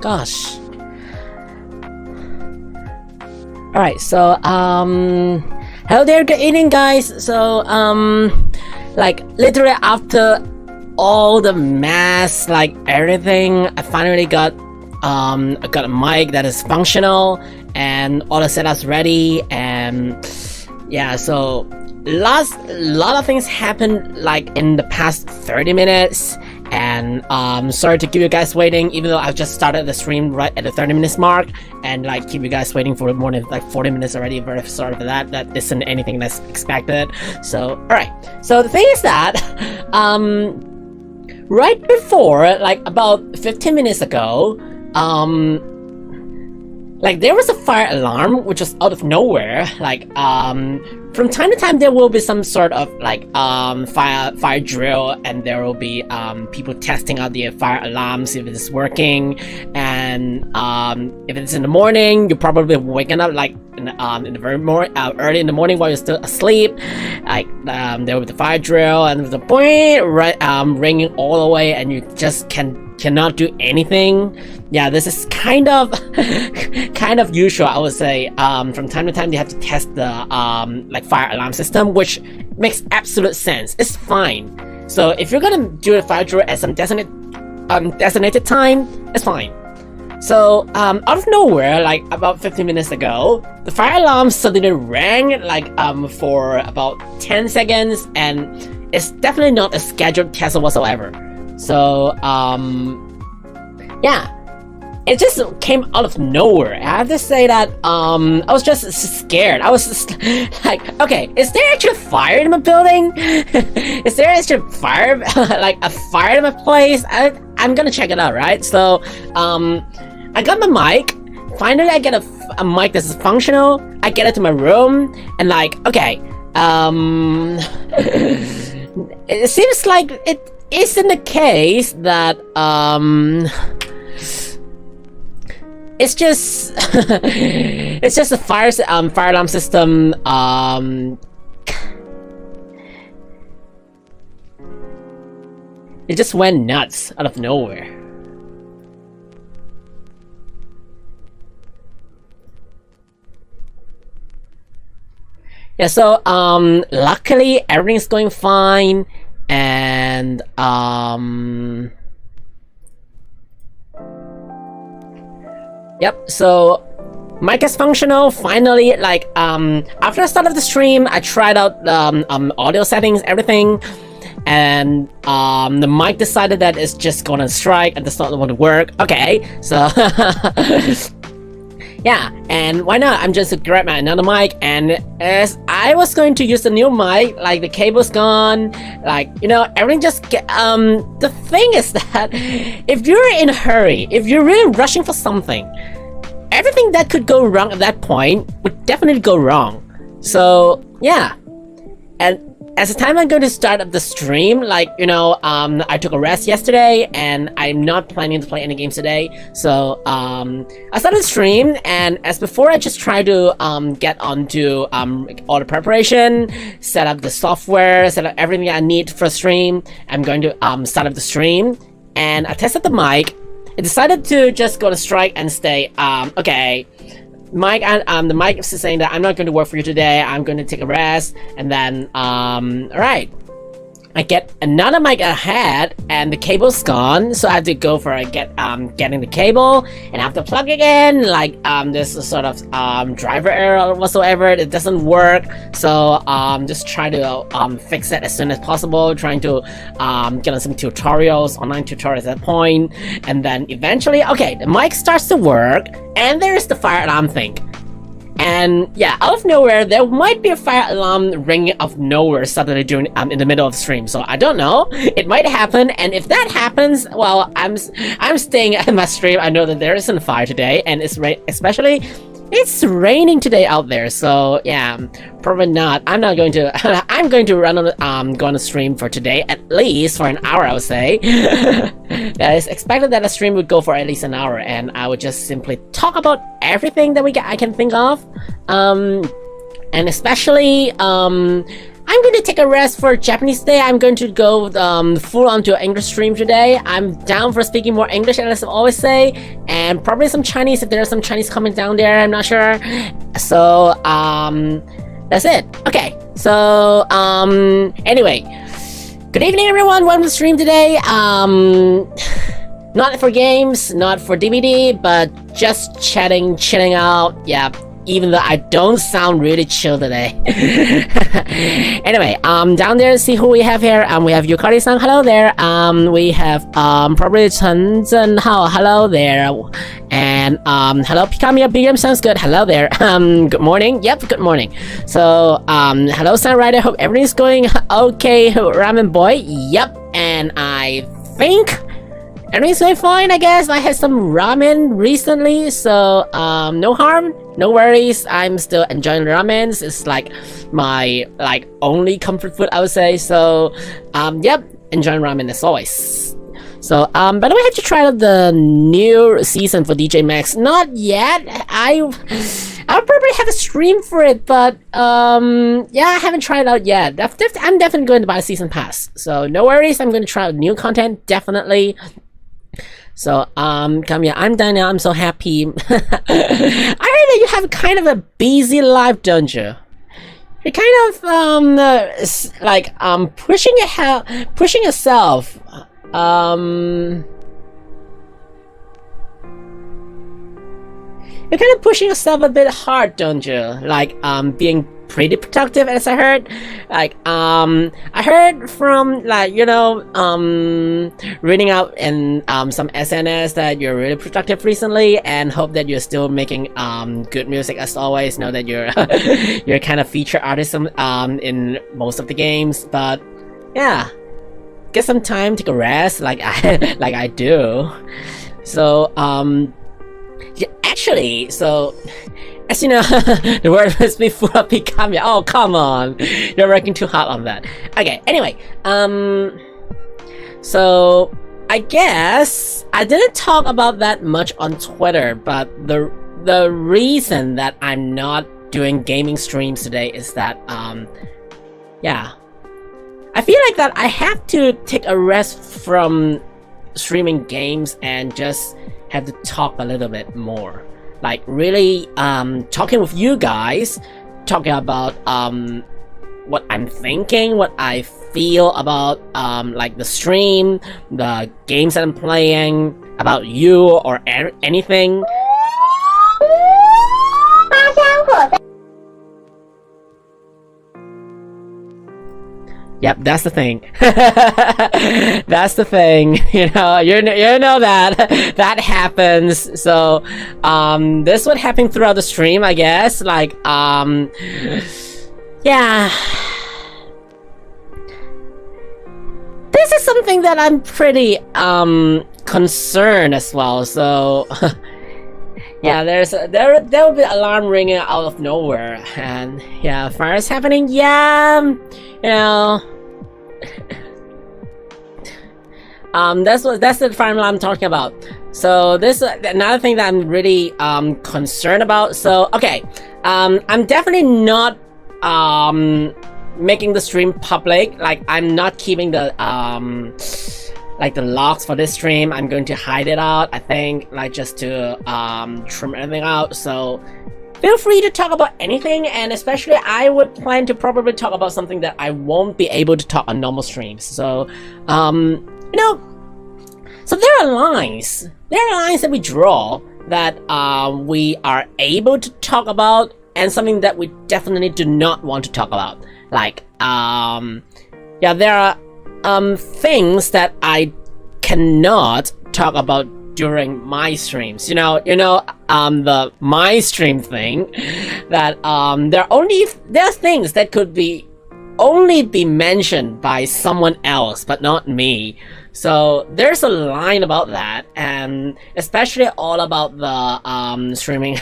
Gosh. Alright, so, hello there, good evening, guys. So, like, literally after all the mess, like, everything, I finally got a mic that is functional, and all the setups ready, and, yeah, so, lot of things happened, like, in the past 30 minutes, and sorry to keep you guys waiting, even though I've just started the stream right at the 30 minutes mark, and like keep you guys waiting for more than like 40 minutes already. Very sorry for that. That isn't anything that's expected. So alright. So the thing is that right before, like about 15 minutes ago, like there was a fire alarm which was out of nowhere. Like from time to time there will be some sort of like fire drill, and there will be people testing out the fire alarms if it's working. And if it's in the morning, you're probably waking up like in the very early in the morning while you're still asleep. Like there will be the fire drill, and the point right ringing all the way, and you just cannot do anything. Yeah, this is kind of usual, I would say. From time to time they have to test the like fire alarm system, which makes absolute sense. It's fine. So if you're gonna do a fire drill at some designated time, it's fine. So out of nowhere, like about 15 minutes ago, the fire alarm suddenly rang like for about 10 seconds, and it's definitely not a scheduled test whatsoever. So yeah, it just came out of nowhere. I have to say that I was just scared. I was just like, okay, is there actually fire in my building? Is there actually fire, like a fire in my place? I'm gonna check it out, right? So I got my mic. Finally, I get a mic that's functional. I get it to my room, and like, okay, it seems like it isn't the case that it's just it's just a fire alarm system. It just went nuts out of nowhere. Yeah, so luckily everything's going fine, and yep, so mic is functional finally. Like after the start of the stream, I tried out audio settings, everything, and the mic decided that it's just gonna strike and does not want to work. Okay, so yeah, and why not? I'm just gonna grab another mic, and as I was going to use the new mic, like the cable's gone, like, you know, everything just get, the thing is that if you're in a hurry, if you're really rushing for something, everything that could go wrong at that point would definitely go wrong. So yeah, and as the time I'm going to start up the stream, like, you know, I took a rest yesterday, and I'm not planning to play any games today. So I started the stream, and as before, I just try to get onto all the preparation, set up the software, set up everything I need for stream. I'm going to start up the stream, and I tested the mic. It decided to just go to strike and stay. Okay, Mike, the mic is saying that I'm not going to work for you today. I'm going to take a rest, and then alright, I get another mic ahead, and the cable's gone, so I have to go for getting the cable, and I have to plug it in. Like there's a sort of driver error whatsoever. It doesn't work, so just try to fix it as soon as possible. Trying to get on some tutorials, online tutorials at that point, and then eventually, okay, the mic starts to work, and there's the fire alarm thing. And yeah, out of nowhere, there might be a fire alarm ringing out of nowhere suddenly during in the middle of the stream. So I don't know. It might happen, and if that happens, well, I'm staying at my stream. I know that there isn't a fire today, and especially it's raining today out there. So yeah, probably not. I'm not going to. I'm going to run on go on a stream for today, at least for an hour, I would say. It's expected that a stream would go for at least an hour, and I would just simply talk about everything that I can think of, and especially I'm going to take a rest for Japanese day. I'm going to go full on to English stream today. I'm down for speaking more English, as I always say, and probably some Chinese if there's some Chinese comments down there. I'm not sure. So that's it. Okay. So anyway, good evening, everyone. Welcome to the stream today. Not for games, not for DVD, but just chilling out. Yeah. Even though I don't sound really chill today. Anyway, down there, see who we have here. We have Yukari-san, hello there. We have probably Chen Zhenhao, hello there. And hello Pikamiya BM, sounds good, hello there. Good morning. Yep, good morning. So hello Sunrider, hope everything's going okay. Ramen boy, yep. And I think everything's going fine, I guess. I had some ramen recently, so no harm, no worries. I'm still enjoying ramen. It's like my only comfort food, I would say. So yep, enjoying ramen as always. So by the way, I have to try out the new season for DJ Max. Not yet. I'll probably have a stream for it, but yeah, I haven't tried it out yet. I'm definitely going to buy a season pass. So no worries. I'm going to try out new content, definitely. So, Kamiya, I'm done now. I'm so happy. I heard that you have kind of a busy life, don't you? You're kind of, pushing yourself. You're kind of pushing yourself a bit hard, don't you? Like, being pretty productive, as I heard. Like, I heard from, reading out in some SNS that you're really productive recently, and hope that you're still making good music as always. Know that you're you're kind of feature artist in most of the games, but yeah, get some time, take a rest, like I do. So yeah, actually, so as you know, the word must be full of Pikamiya. Oh, come on. You're working too hard on that. Okay, anyway. So, I guess I didn't talk about that much on Twitter, but the reason that I'm not doing gaming streams today is that, yeah. I feel like that I have to take a rest from streaming games and just have to talk a little bit more. Like really talking with you guys, talking about what I'm thinking, what I feel about like the stream, the games that I'm playing, about you or anything. Yep, that's the thing. That's the thing. You know that happens. So, this is what happened throughout the stream, I guess. Like, yeah. This is something that I'm pretty concerned as well. So, yeah, there will be alarm ringing out of nowhere, and yeah, fire's happening. Yeah, you know. That's the fire I'm talking about. So this another thing that I'm really concerned about. So okay, I'm definitely not making the stream public. Like I'm not keeping the like the logs for this stream. I'm going to hide it out, I think, like just to trim everything out. So feel free to talk about anything, and especially I would plan to probably talk about something that I won't be able to talk on normal streams. So you know, so there are lines that we draw that we are able to talk about, and something that we definitely do not want to talk about. Like yeah, there are things that I cannot talk about during my streams. You know, the my stream thing, that there are things that could be only be mentioned by someone else, but not me. So there's a line about that, and especially all about the streaming,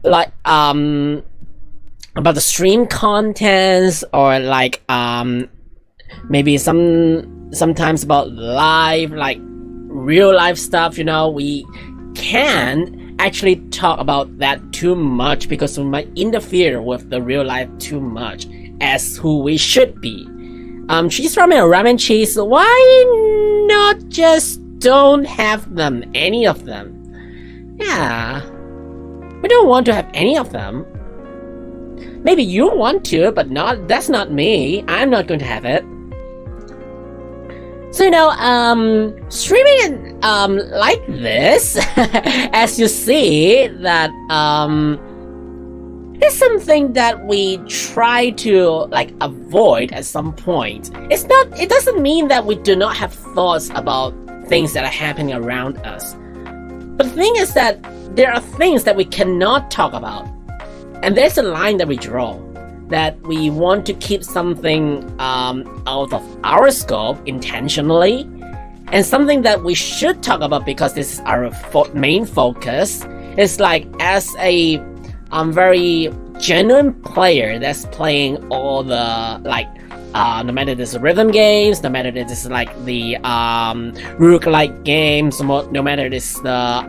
like about the stream contents, or like maybe sometimes about live, like real life stuff. You know, we can't actually talk about that too much because we might interfere with the real life too much. as who we should be. Cheese ramen or ramen cheese, why not just don't have them, any of them? Yeah, we don't want to have any of them. Maybe you want to, but that's not me. I'm not going to have it. So, streaming like this, as you see, that, it's something that we try to, avoid at some point. It doesn't mean that we do not have thoughts about things that are happening around us. But the thing is that there are things that we cannot talk about. And there's a line that we draw, that we want to keep something out of our scope intentionally, and something that we should talk about because this is our main focus. It's like, as a very genuine player that's playing all the, no matter this rhythm games, no matter this the roguelike games, no matter this the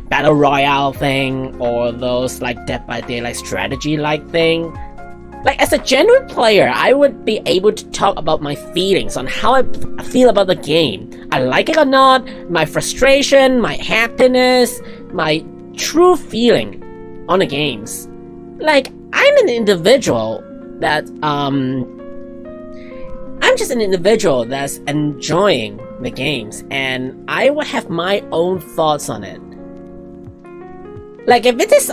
battle royale thing, or those Dead by Daylight strategy thing. As a genuine player, I would be able to talk about my feelings on how I feel about the game. I like it or not, my frustration, my happiness, my true feeling on the games. I'm an individual that, I'm just an individual that's enjoying the games, and I would have my own thoughts on it. If it is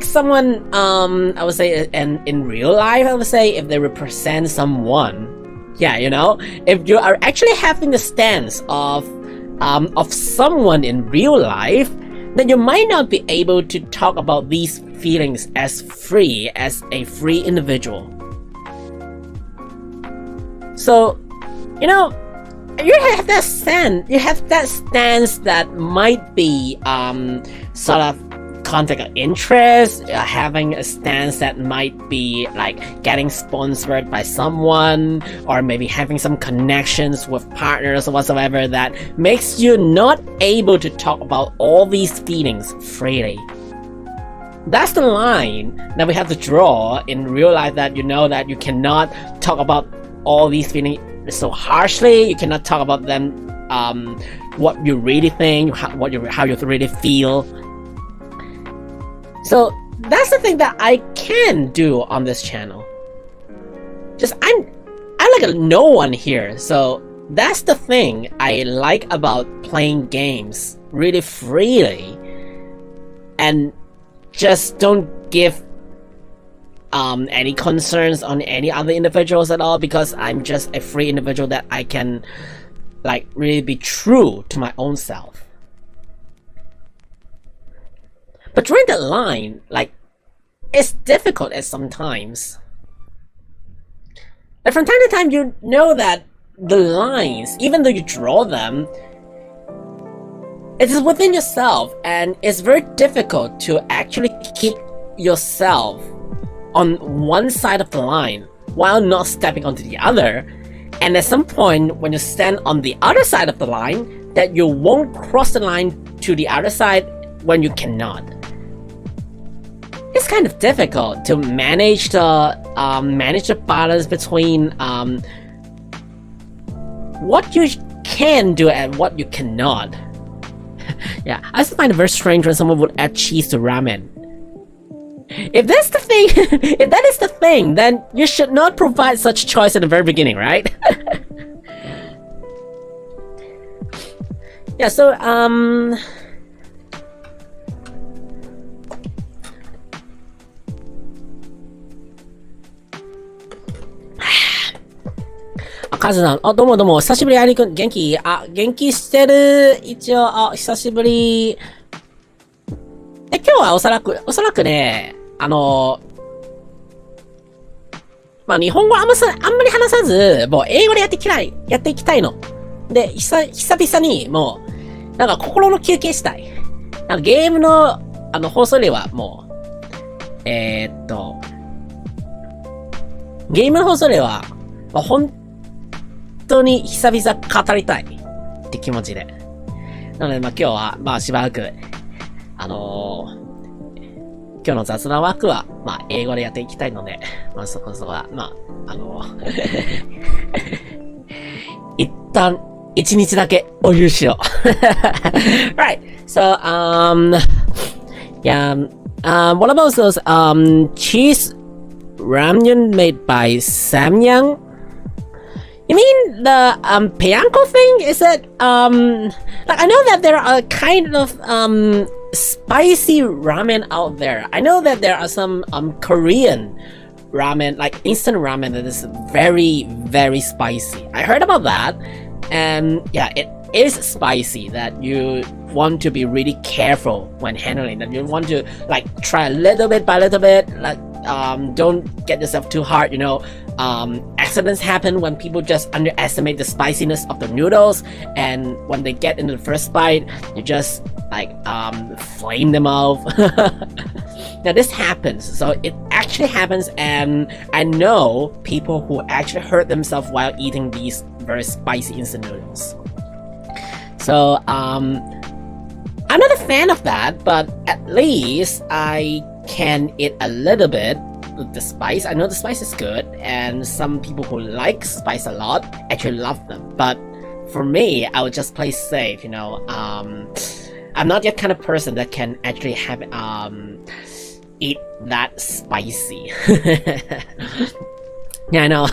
someone, I would say, and in real life, I would say, if they represent someone, if you are actually having the stance of someone in real life, then you might not be able to talk about these feelings as a free individual. So, you have that stance that might be sort of conflict of interest, having a stance that might be getting sponsored by someone, or maybe having some connections with partners or whatsoever that makes you not able to talk about all these feelings freely. That's the line that we have to draw in real life, that that you cannot talk about all these feelings so harshly. You cannot talk about them, what you really think, how you really feel. So that's the thing that I can do on this channel. I'm like a no one here, so that's the thing I like about playing games really freely, and just don't give any concerns on any other individuals at all, because I'm just a free individual that I can really be true to my own self. But drawing that line, it's difficult at sometimes. From time to time, you know that the lines, even though you draw them, it is within yourself, and it's very difficult to actually keep yourself on one side of the line while not stepping onto the other. And at some point, when you stand on the other side of the line, that you won't cross the line to the other side when you cannot. It's kind of difficult to manage the balance between what you can do and what you cannot. Yeah, I just find it very strange when someone would add cheese to ramen. If that's the thing, if that is the thing, then you should not provide such choice at the very beginning, right? Yeah, soカズさん、どうもどうも、久しぶり、アイリくん、元気元気してる。一応、久しぶり。今日はおそらくね、日本語あんまり話さず、もう英語でやっていきたいの。で、久々に、もう、心の休憩したい。ゲームの、放送ではもう、ゲームの放送では、本当に久々語りたいって気持ちで。なので、今日は、しばらく、今日今日の雑談枠は、英語でやっていきたいので、そこそこは、一旦、一日だけお許しを。Right. So, what about those, cheese ramyun made by Samyang? You mean the, Pianko thing? Is it, I know that there are kind of, spicy ramen out there. I know that there are some, Korean ramen, like instant ramen that is very, very spicy. I heard about that. And yeah, it is spicy that you want to be really careful when handling that. You want to like try a little bit by little bit, like don't get yourself too hard, accidents happen when people just underestimate the spiciness of the noodles, and when they get into the first bite, you just like flame them off. Now this happens, so it actually happens, and I know people who actually hurt themselves while eating these very spicy instant noodles. So I'm not a fan of that, but at least I can eat a little bit with the spice. I know the spice is good, and some people who like spice a lot actually love them, but for me, I would just play safe, I'm not the kind of person that can actually have eat that spicy. Yeah, I know.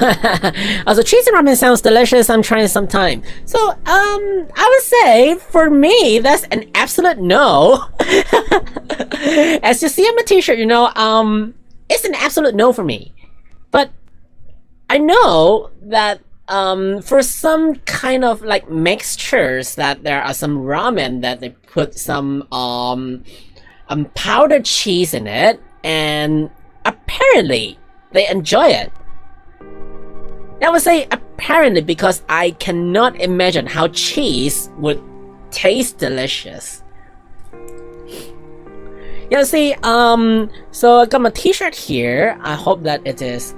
Also, cheese and ramen sounds delicious. I'm trying it sometime. So, I would say, for me, that's an absolute no. As you see on my t-shirt, it's an absolute no for me. But I know that for some kind of like mixtures, that there are some ramen that they put some powdered cheese in it, and apparently they enjoy it. I would say apparently, because I cannot imagine how cheese would taste delicious. Yeah, see, so I got my t-shirt here. I hope that it is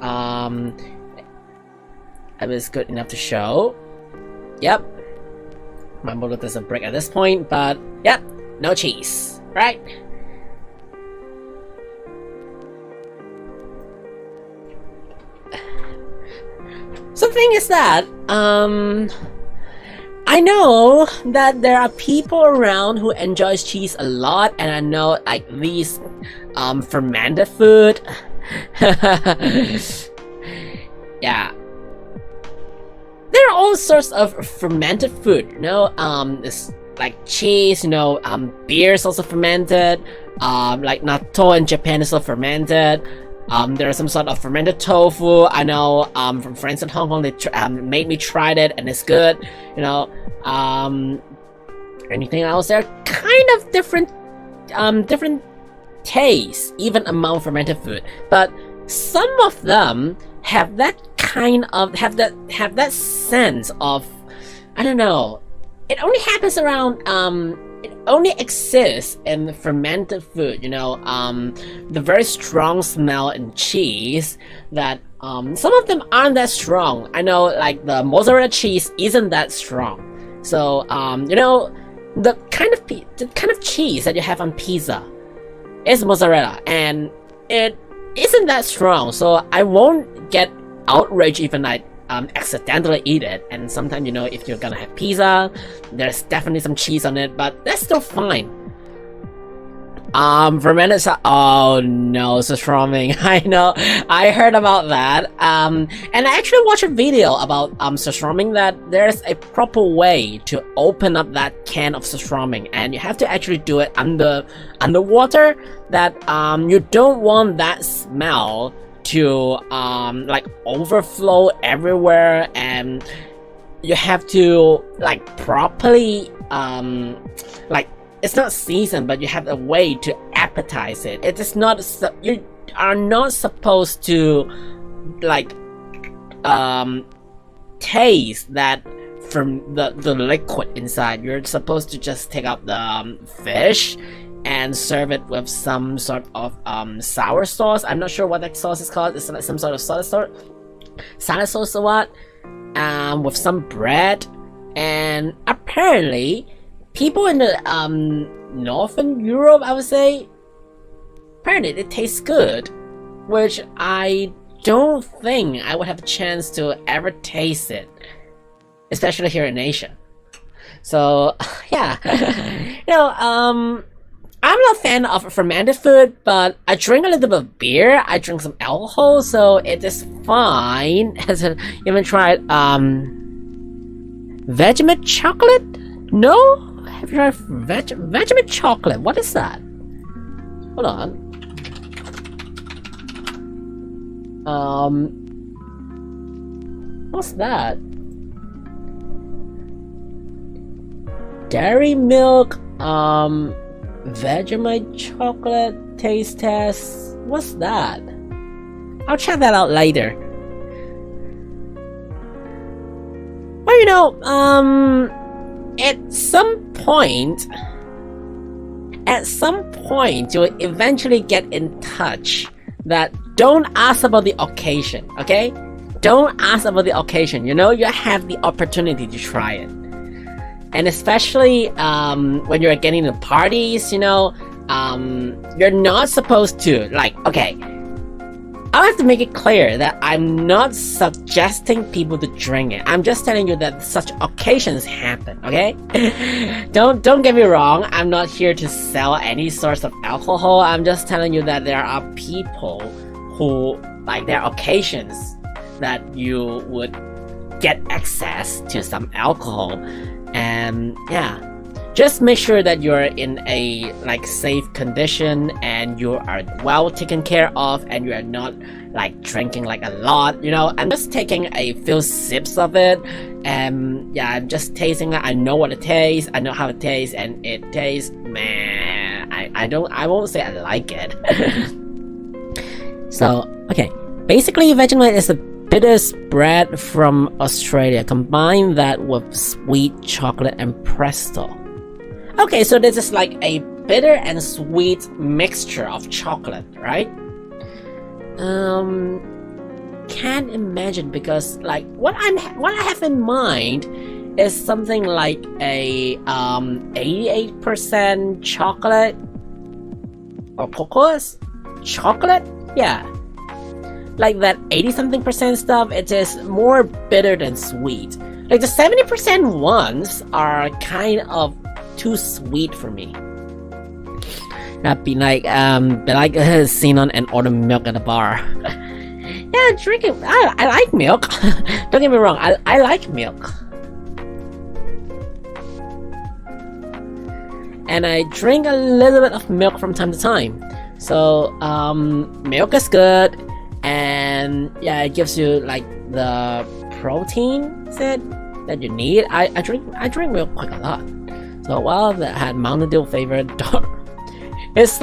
good enough to show. Yep. My model doesn't break at this point, but yep, no cheese, right? So the thing is that, I know that there are people around who enjoys cheese a lot, and I know like these fermented food. Yeah. There are all sorts of fermented food, it's like cheese, beer is also fermented, like natto in Japan is also fermented. There are some sort of fermented tofu. I know from friends in Hong Kong, they made me try it, and it's good. Anything else? There are kind of different tastes, even among fermented food. But some of them have that have that sense of, I don't know. It only happens around it only exists in the fermented food, the very strong smell in cheese that some of them aren't that strong. I know like the mozzarella cheese isn't that strong. So the kind of cheese that you have on pizza is mozzarella, and it isn't that strong. So I won't get outraged even I accidentally eat it. And sometimes, if you're gonna have pizza, there's definitely some cheese on it, but that's still fine. Fermented oh no, surströmming. I know, I heard about that. And I actually watched a video about surströmming, that there's a proper way to open up that can of surströmming, and you have to actually do it underwater. That you don't want that smell to like overflow everywhere, and you have to like properly like, it's not seasoned, but you have a way to appetize it. It is not, you are not supposed to like taste that from the liquid inside. You're supposed to just take out the fish and serve it with some sort of sour sauce. I'm not sure what that sauce is called. It's like some sort of salad sauce or what, with some bread. And apparently people in the Northern Europe, I would say, apparently it tastes good, which I don't think I would have a chance to ever taste it, especially here in Asia. So yeah, I'm not a fan of fermented food, but I drink a little bit of beer, I drink some alcohol, so it is fine. Has it even tried Vegemite chocolate? No? Have you tried Vegemite chocolate? What is that? Hold on. What's that? Dairy milk, Vegemite chocolate taste test. What's that? I'll check that out later. Well, at some point, you'll eventually get in touch that don't ask about the occasion, okay? Don't ask about the occasion, you have the opportunity to try it. And especially when you're getting to parties, you're not supposed to, okay, I have to make it clear that I'm not suggesting people to drink it. I'm just telling you that such occasions happen, okay? Don't get me wrong, I'm not here to sell any source of alcohol. I'm just telling you that there are people who, there are occasions that you would get access to some alcohol. And yeah, just make sure that you're in a safe condition and you are well taken care of and you are not drinking a lot. I'm just taking a few sips of it, and yeah, I'm just tasting it. I know what it tastes, I know how it tastes, and it tastes meh. I won't say I like it. So okay, basically Vegemite is a bitter spread from Australia. Combine that with sweet chocolate and presto. Okay, so this is a bitter and sweet mixture of chocolate, right? Can't imagine, because what I have in mind is something like a 88% chocolate or cocoa chocolate, yeah. That 80-something% stuff, it is more bitter than sweet. The 70% ones are kind of too sweet for me. That'd be Xenon and order milk at a bar. Yeah, drinking. I like milk. Don't get me wrong, I like milk. And I drink a little bit of milk from time to time. So milk is good. And yeah, it gives you the protein that you need. I drink milk quite a lot. So while that had Mountain Dew flavored it's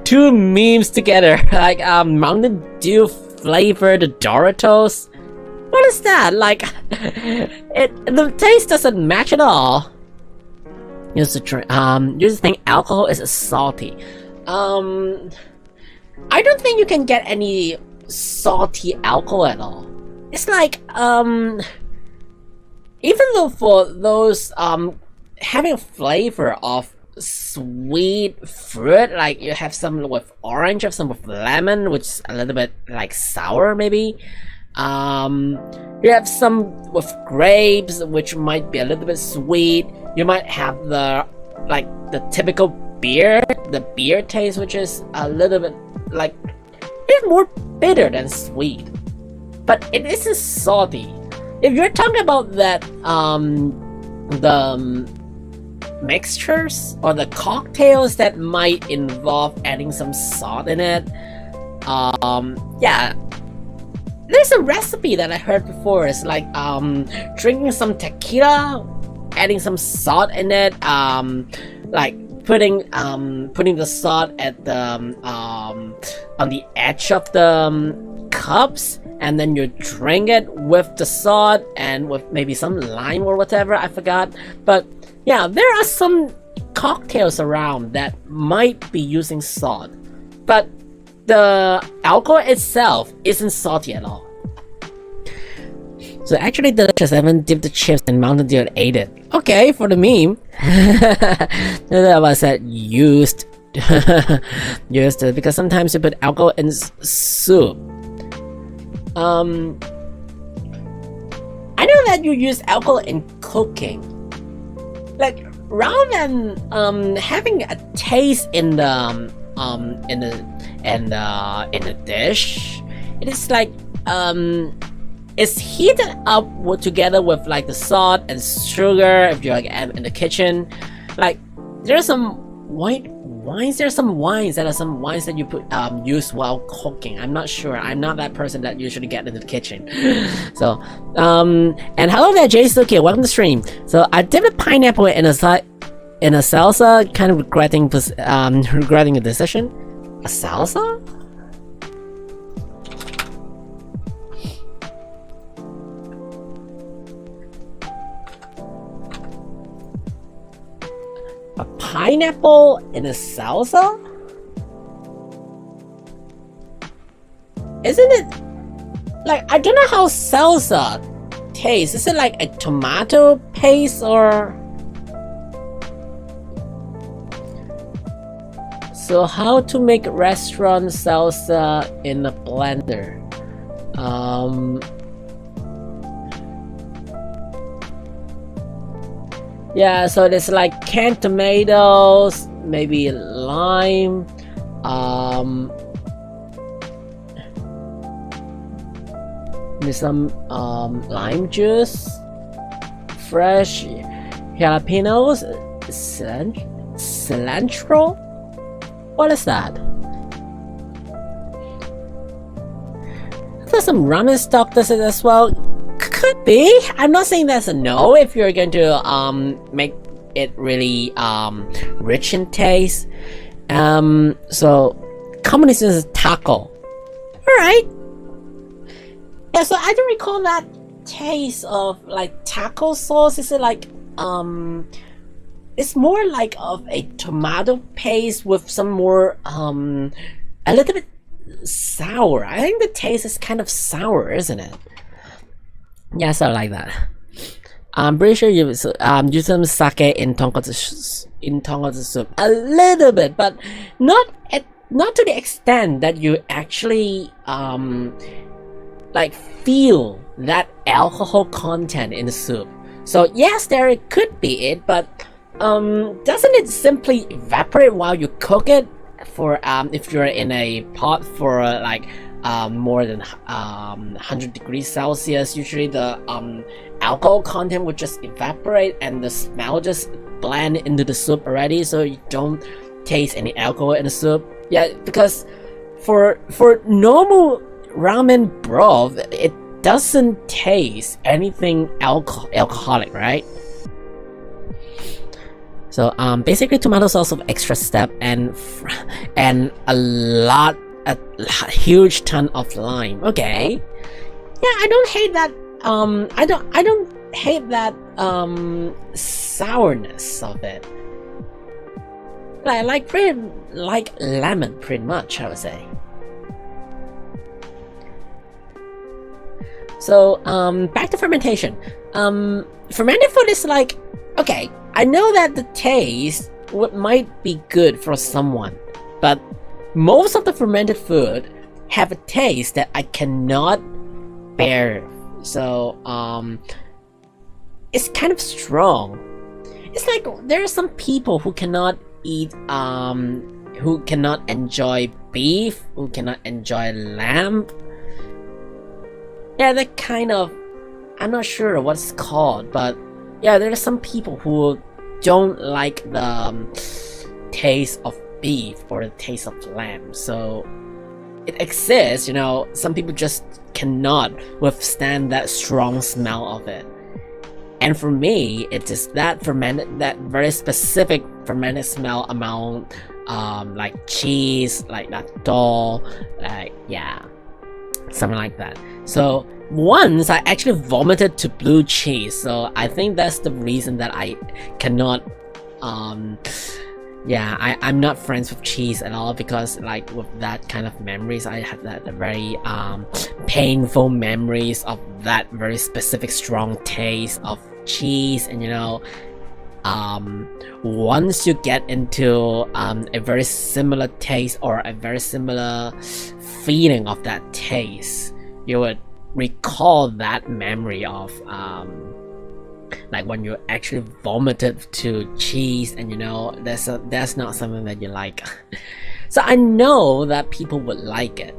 two memes together. Mountain Dew flavored Doritos. What is that? The taste doesn't match at all. You just think alcohol is salty. I don't think you can get any salty alcohol at all. It's even though for those having a flavor of sweet fruit, you have some with orange, you have some with lemon, which is a little bit sour maybe. You have some with grapes, which might be a little bit sweet. You might have the typical beer, the beer taste, which is a little bit it's more bitter than sweet, but it isn't salty. If you're talking about that the mixtures or the cocktails that might involve adding some salt in it, yeah, there's a recipe that I heard before. It's drinking some tequila, adding some salt in it, putting the salt at the on the edge of the cups, and then you drink it with the salt and with maybe some lime or whatever, I forgot. But yeah, there are some cocktails around that might be using salt, but the alcohol itself isn't salty at all. So actually delicious. I haven't dipped the chips in Mountain Dew and ate it. Okay, for the meme. That was used use this because sometimes you put alcohol in soup. I know that you use alcohol in cooking. Like rather than having a taste in the dish, it is like it's heated up together with like the salt and sugar if you're like in the kitchen. Like there's some white wines. There's some wines that you put use while cooking. I'm not sure. I'm not that person that usually get into the kitchen. So and hello there, Jaysuke. Welcome to the stream. So I dipped a pineapple in a salsa, kind of regretting the decision. A salsa? A pineapple in a salsa? Isn't it like, I don't know how salsa tastes. Is it like a tomato paste or? So how to make restaurant salsa in a blender? Yeah, so there's like canned tomatoes, maybe lime, there's some lime juice, fresh jalapenos, cilantro. What is that? There's some ramen stock does it as well. Could be. I'm not saying that's a no if you're going to make it really rich in taste. So combination is taco. Alright. Yeah, so I don't recall that taste of like taco sauce. Is it like it's more like of a tomato paste with some more a little bit sour. I think the taste is kind of sour, isn't it? Yeah, so like that. I'm pretty sure you use some sake in tonkotsu soup. A little bit, but not to the extent that you actually like feel that alcohol content in the soup. So yes, there it could be it, but doesn't it simply evaporate while you cook it? For if you're in a pot for like more than 100 degrees Celsius, usually the alcohol content would just evaporate and the smell just blend into the soup already, so you don't taste any alcohol in the soup. Yeah, because for normal ramen broth, it doesn't taste anything alcoholic, right? So basically tomato sauce of extra step and a huge ton of lime. Okay. Yeah, I don't hate that I don't hate that sourness of it. Like lemon pretty much, I would say. So back to fermentation. Fermented food is like, okay, I know that the taste might be good for someone, but most of the fermented food have a taste that I cannot bear. So it's kind of strong. It's like there are some people who cannot eat who cannot enjoy beef, who cannot enjoy lamb. Yeah, that kind of, I'm not sure what it's called, but yeah, there are some people who don't like the taste of beef or the taste of lamb. So it exists, you know. Some people just cannot withstand that strong smell of it. And for me, it is that fermented, that very specific fermented smell among like cheese, like natto, like yeah, something like that. So once I actually vomited to blue cheese, so I think that's the reason that I cannot yeah, I'm not friends with cheese at all, because like with that kind of memories, I had that very painful memories of that very specific strong taste of cheese. And you know, once you get into a very similar taste or a very similar feeling of that taste, you would recall that memory of like when you actually vomited to cheese, and that's not something that you like. So I know that people would like it,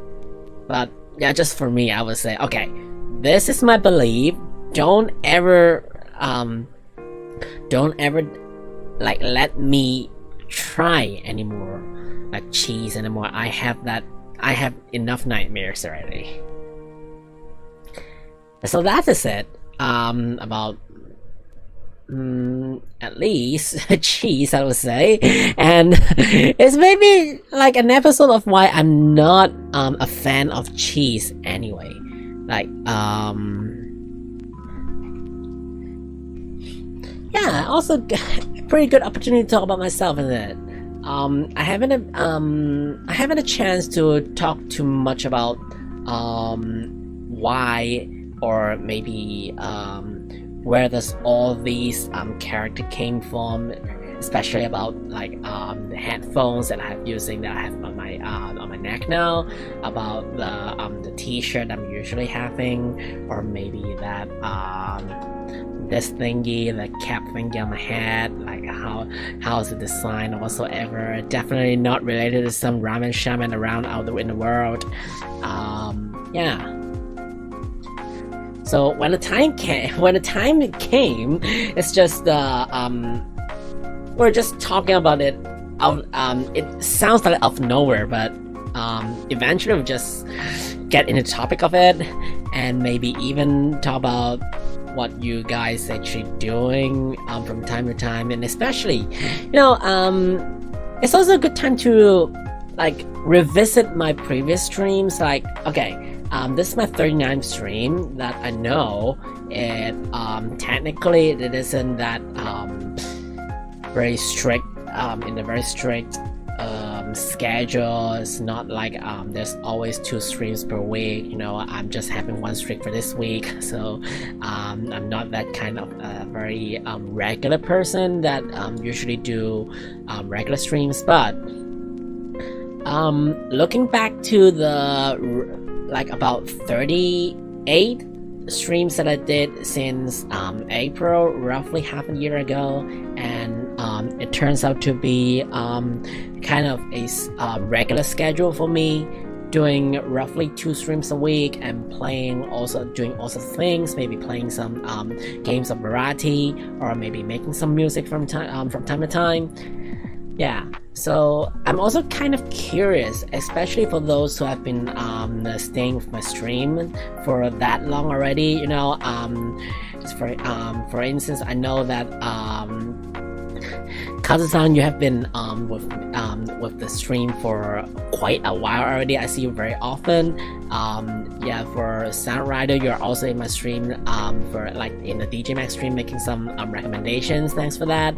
but yeah, just for me, I would say, okay, this is my belief. Don't ever like let me try anymore like cheese anymore. I have enough nightmares already. So that is it about at least cheese, I would say. And it's maybe like an episode of why I'm not a fan of cheese anyway. Like yeah, also a pretty good opportunity to talk about myself, isn't it? I haven't a chance to talk too much about why, or maybe where does all these character came from, especially about like the headphones that I have on my neck now, about the t-shirt I'm usually having, or maybe that this thingy, the cap thingy on my head, like how's the design or whatsoever. Definitely not related to some ramen shaman around out in the world. Yeah. So when the time came, it's just we're just talking about it. It sounds like out of nowhere, but eventually we'll just get into the topic of it, and maybe even talk about what you guys actually doing from time to time, and especially, it's also a good time to like revisit my previous streams. Like, okay, this is my 39th stream that I know it. Technically, it isn't that very strict in a very strict schedule. It's not like there's always 2 streams per week. I'm just having 1 stream for this week, so I'm not that kind of very regular person that usually do regular streams. But looking back to the like about 38 streams that I did since April, roughly half a year ago, and it turns out to be kind of a regular schedule for me, doing roughly 2 streams a week, and doing also things, maybe playing some games of variety, or maybe making some music from time to time. Yeah, so I'm also kind of curious, especially for those who have been staying with my stream for that long already. Just for instance, I know that Kazu-san, you have been with the stream for quite a while already. I see you very often. Yeah, for Sound Rider, you're also in my stream for like in the DJ Max stream, making some recommendations. Thanks for that.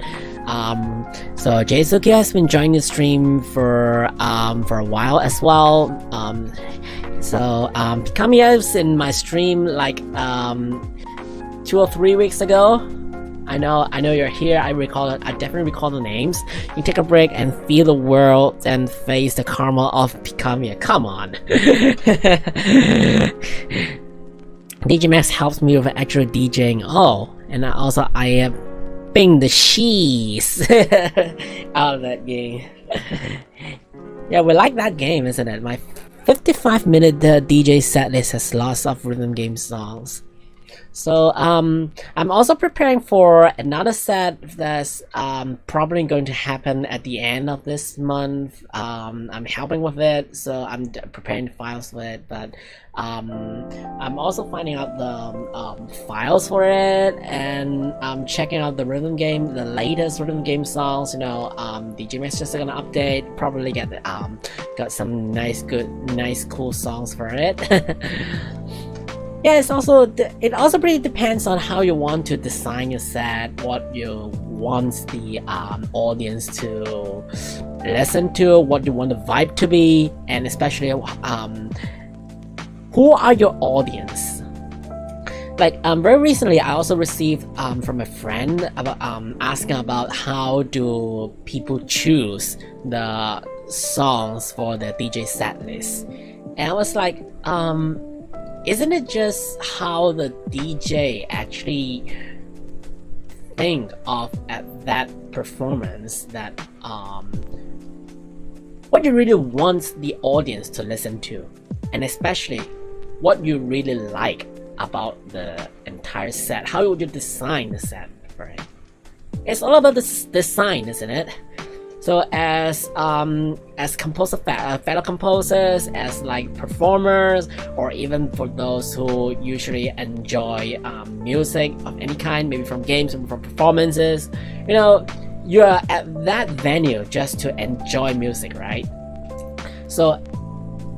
So Jaisuke has been joining the stream for a while as well. So Kamiya's in my stream like 2 or 3 weeks ago. I know you're here. I definitely recall the names. You take a break and feel the world and face the karma of Pikamiya. Come on. DJ Max helps me with actual DJing. Oh, and I have binged the cheese out of that game. Yeah, we like that game, isn't it? My 55-minute DJ setlist has lots of rhythm game songs. So I'm also preparing for another set that's probably going to happen at the end of this month. I'm helping with it, so I'm preparing the files for it, but I'm also finding out the files for it, and I'm checking out the latest rhythm game songs. DJ Max just gonna update, probably got some nice cool songs for it. Yeah, it also pretty depends on how you want to design your set, what you want the audience to listen to, what you want the vibe to be, and especially who are your audience. Like very recently, I also received from a friend about asking about how do people choose the songs for the DJ set list, and I was like, isn't it just how the DJ actually think of at that performance that what you really want the audience to listen to, and especially what you really like about the entire set? How would you design the set for it? It's all about the design, isn't it? So as fellow composers, as like performers, or even for those who usually enjoy music of any kind, maybe from games or from performances, you know, you are at that venue just to enjoy music, right? So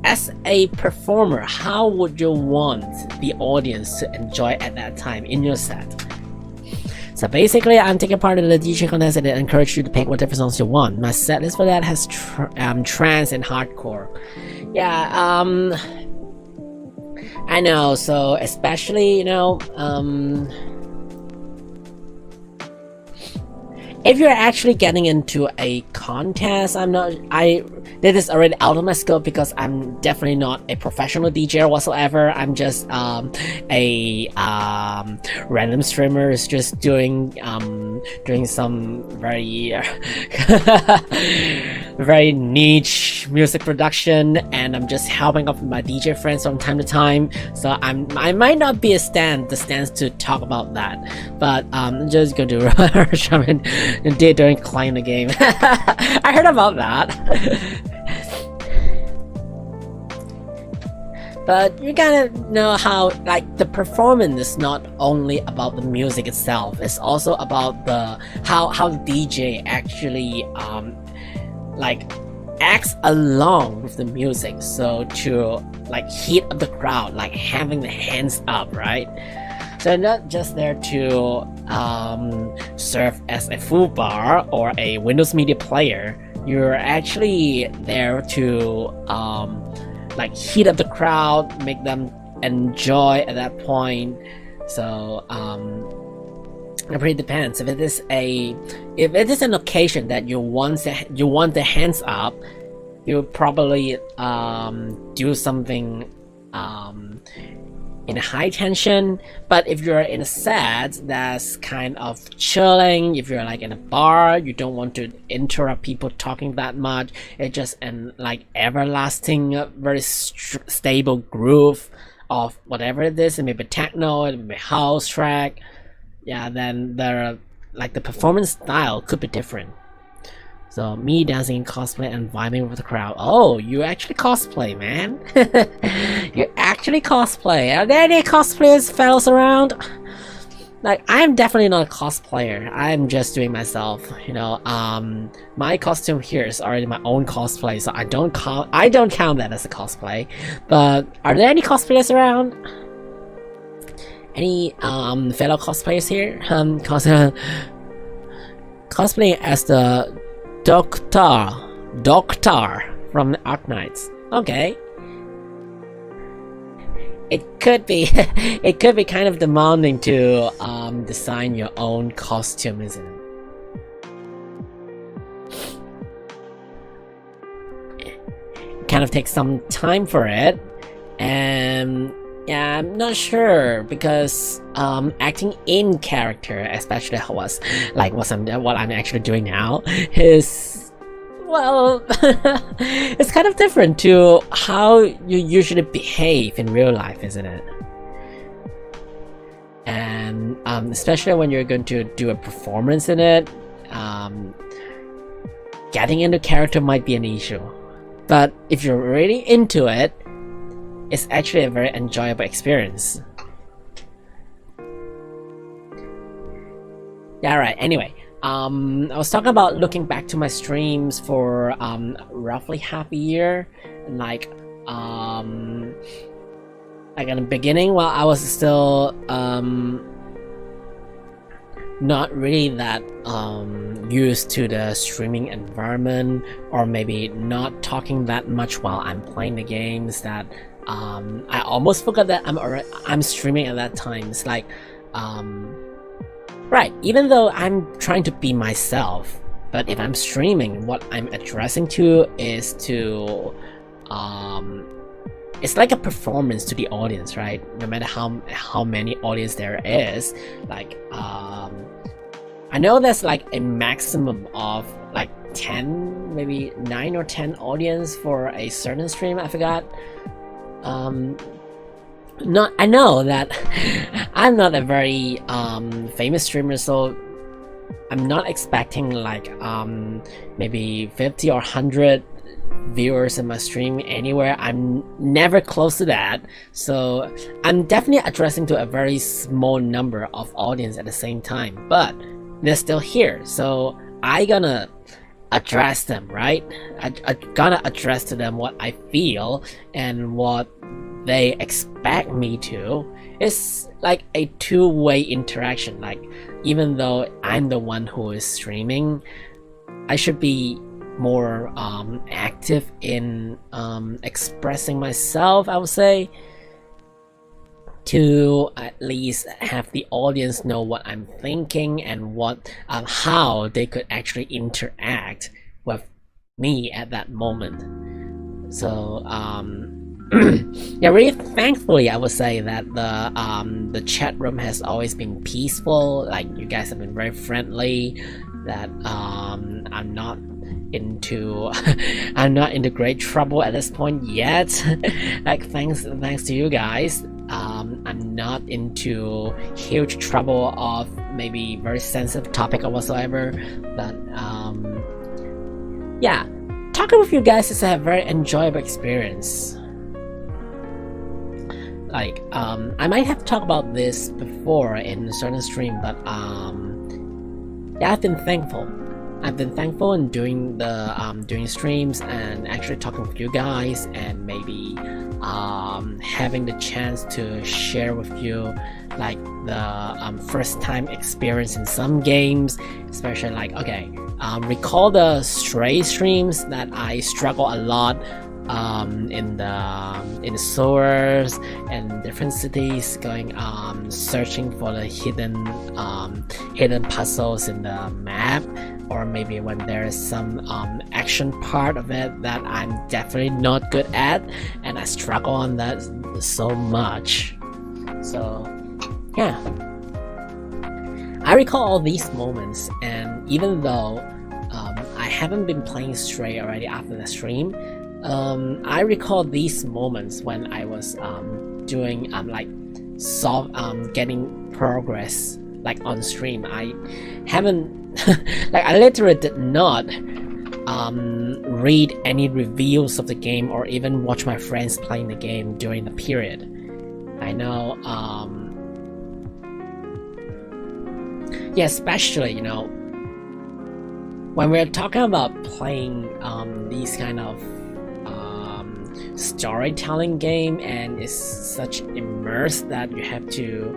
as a performer, how would you want the audience to enjoy at that time in your set? So basically, I'm taking part in the DJ contest and I encourage you to pick whatever songs you want. My set list for that has trance and hardcore. Yeah, I know. So especially, you know, if you're actually getting into a contest, this is already out of my scope because I'm definitely not a professional DJ whatsoever. I'm just a random streamer is just doing some very very niche music production, and I'm just helping out my DJ friends from time to time. So I might not be the stance to talk about that, but I'm just going to rush and did during playing the game. I heard about that. But you gotta know how, like, the performance is not only about the music itself, it's also about the how the DJ actually like acts along with the music, so to like heat up the crowd, like having the hands up, right? So not just there to serve as a full bar or a Windows Media player. You're actually there to like heat up the crowd, make them enjoy at that point. So it really depends. If it is an occasion that you want the hands up, you probably do something in a high tension. But if you're in a set that's kind of chilling, if you're like in a bar, you don't want to interrupt people talking that much, it's just an like everlasting very stable groove of whatever it is, it may be techno, it may be house track, yeah, then the performance style could be different. So me dancing in cosplay and vibing with the crowd. Oh, you actually cosplay, man. You actually cosplay. Are there any cosplayers fellows around? Like, I'm definitely not a cosplayer. I'm just doing myself, you know. My costume here is already my own cosplay, so I don't count that as a cosplay. But are there any cosplayers around? Any fellow cosplayers here? Cosplaying as the Doctor from the Arknights. Okay. It could be kind of demanding to design your own costume, isn't it? It kind of takes some time for it, and yeah, I'm not sure because acting in character, especially what I'm actually doing now, is, well, it's kind of different to how you usually behave in real life, isn't it? And especially when you're going to do a performance in it, getting into character might be an issue. But if you're really into it, it's actually a very enjoyable experience. Yeah, right. Anyway, I was talking about looking back to my streams for roughly half a year, and like in the beginning, while I was still not really that used to the streaming environment, or maybe not talking that much while I'm playing the games, that I almost forgot that I'm streaming at that time. It's like, right, even though I'm trying to be myself, but if I'm streaming, what I'm addressing to is to, it's like a performance to the audience, right? No matter how many audience there is, like, I know there's like a maximum of like 10, maybe 9 or 10 audience for a certain stream, I forgot. I know that I'm not a very famous streamer, so I'm not expecting like maybe 50 or 100 viewers in my stream anywhere. I'm never close to that, so I'm definitely addressing to a very small number of audience at the same time, but they're still here, so I gonna address them, right? I gonna address to them what I feel and what they expect me to. It's like a two-way interaction. Like, even though I'm the one who is streaming, I should be more active in expressing myself, I would say, to at least have the audience know what I'm thinking and what how they could actually interact with me at that moment. So yeah, really thankfully I would say that the chat room has always been peaceful. Like, you guys have been very friendly, that I'm not into I'm not into great trouble at this point yet. Like, thanks to you guys. I'm not into huge trouble of maybe very sensitive topic or whatsoever, but yeah, talking with you guys is a very enjoyable experience. Like, I might have talked about this before in a certain stream, but yeah, I've been thankful. I've been thankful in doing the doing streams and actually talking with you guys, and maybe having the chance to share with you like the first time experience in some games, especially like, okay, recall the Stray streams that I struggle a lot in the sewers and different cities, going searching for the hidden puzzles in the map, or maybe when there is some action part of it that I'm definitely not good at, and I struggle on that so much. So yeah, I recall all these moments, and even though I haven't been playing Stray already after the stream, I recall these moments when I was doing like getting progress like on stream. I haven't like, I literally did not read any reviews of the game or even watch my friends playing the game during the period. I know, yeah, especially, you know, when we're talking about playing these kind of storytelling game, and it's such immersed that you have to